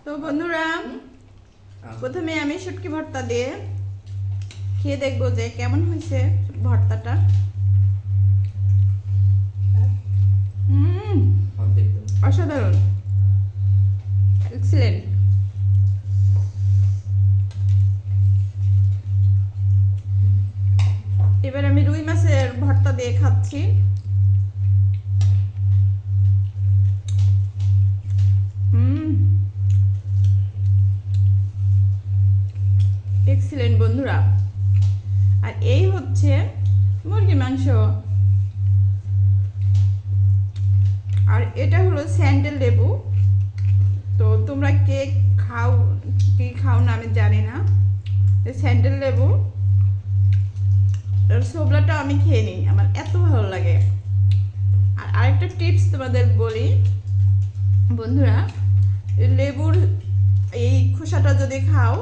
তো বন্ধুরা, প্রথমে আমি শুটকি ভর্তা দিয়ে খেয়ে দেখবো যে কেমন হয়েছে ভর্তাটা। অসাধারণ, এক্সিলেন্ট। এবার আমি রুই মাছের ভর্তা দিয়ে খাচ্ছি। এক্সিলেন্ট বন্ধুরা। আর এই হচ্ছে মুরগির মাংস, আর এটা হলো স্যান্ডেল লেবু। তো তোমরা কে খাও কি খাও না আমি জানি না। স্যান্ডেল লেবু ছোবলাটা আমি খেয়ে নিই, আমার এত ভালো লাগে। আর আরেকটা টিপস তোমাদের বলি বন্ধুরা, লেবুর এই খোসাটা যদি খাও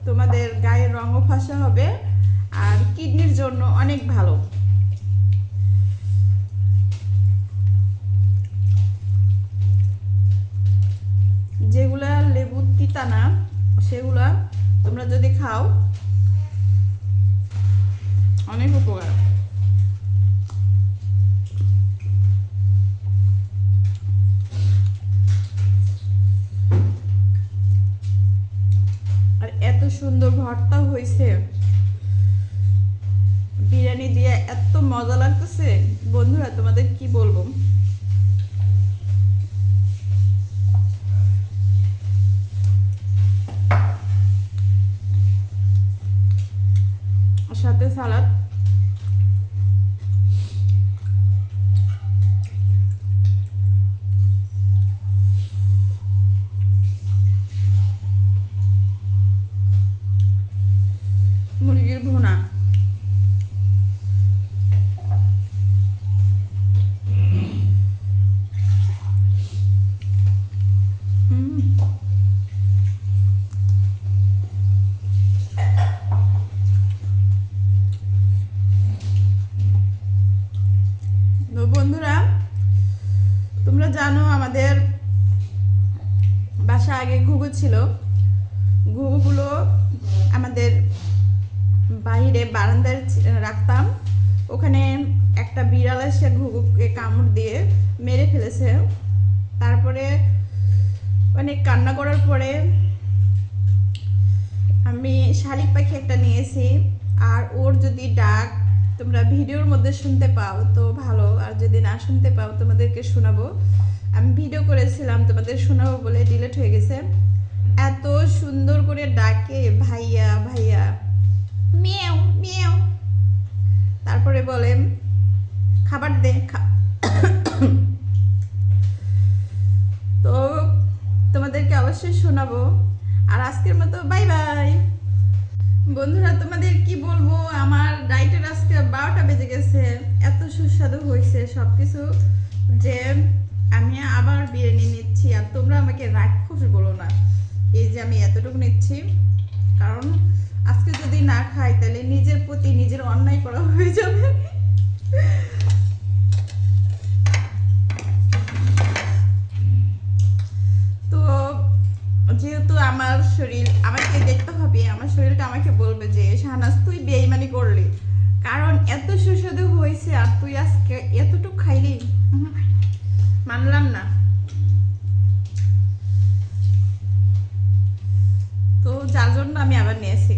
তোমাদের গায়ের রঙও ফর্সা হবে আর কিডনির জন্য অনেক ভালো। যেগুলা লেবু তিতা না সেগুলা তোমরা যদি খাও অনেক উপকার। আর এত সুন্দর ভর্তা হয়েছে, বিরিয়ানি দিয়ে এত মজা লাগতেছে বন্ধুরা, তোমাদের কি বলবো। সাথে সালাদ। মুরগির ভুনা। তো বন্ধুরা, তোমরা জানো আমাদের বাসা আগে ঘুঘু ছিল। ঘুঘুগুলো আমাদের বাইরে বারান্দায় রাখতাম। ওখানে একটা বিড়াল এসে ঘুঘুকে কামড় দিয়ে মেরে ফেলেছে। তারপরে অনেক কান্না করার পরে আমি শালিক পাখি একটা নিয়েছি। আর ওর যদি ডাক তোমরা ভিডিওর মধ্যে শুনতে পাও তো ভালো, আর যদি না শুনতে পাও তোমাদেরকে শোনাবো। আমি ভিডিও করেছিলাম তোমাদের শোনাবো বলে ডিলিট হয়ে গেছে। এত সুন্দর করে ডাকে ভাইয়া ভাইয়া, মিয়াও মিয়াও। তারপরে বলে খাবার দে। তো তোমাদেরকে অবশ্যই শোনাবো। আর আজকের মতো বাই বাই বন্ধুরা। তোমাদের কি বলবো, আমার ডাইটের আজকে 12টা বেজে গেছে। এত সুস্বাদু হয়েছে সবকিছু যে আমি আবার বিরিয়ানি নিচ্ছি। আর তোমরা আমাকে রাক্ষস বলো না, এই যে আমি এতটুকু নিচ্ছি, কারণ আজকে যদি না খাই তাহলে নিজের প্রতি নিজের অন্যায় করা হয়ে যাবে। তো যেহেতু আমার শরীর আমাকে দেখতে হবে, আমার শরীরটা আমাকে বলবে যে শাহনাজ তুই বেইমানি করলি, কারণ এত সুস্বাদু হয়েছে আর তুই আজকে এতটুকু খাইলি। মানলাম না। তো যার জন্য আমি আবার নিয়েছি।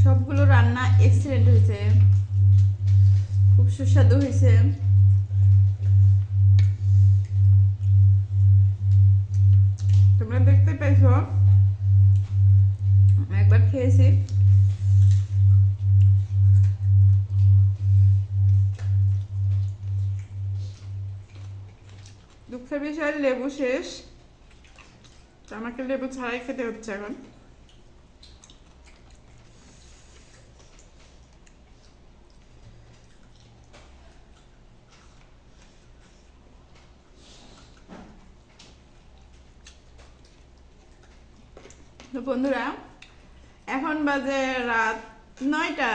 সবগুলো রান্না এক্সিলেন্ট হয়েছে, খুব সুস্বাদু হয়েছে। তোমরা দেখতে পাইছো একবার খেয়েছি। দুঃখের বিষয় লেবু শেষ, তো আমাকে লেবু ছাড়াই খেতে হচ্ছে এখন। তো বন্ধুরা, এখন বাজে রাত 9টা।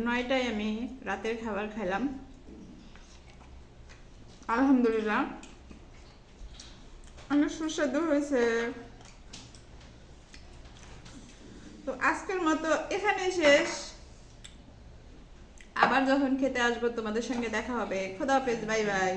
9টায় আমি রাতের খাবার খাইলাম। আলহামদুলিল্লাহ অনেক সুস্বাদু হয়েছে। তো আজকের মতো এখানেই শেষ। আবার যখন খেতে আসবো তোমাদের সঙ্গে দেখা হবে। খোদা হাফেজ, বাই বাই।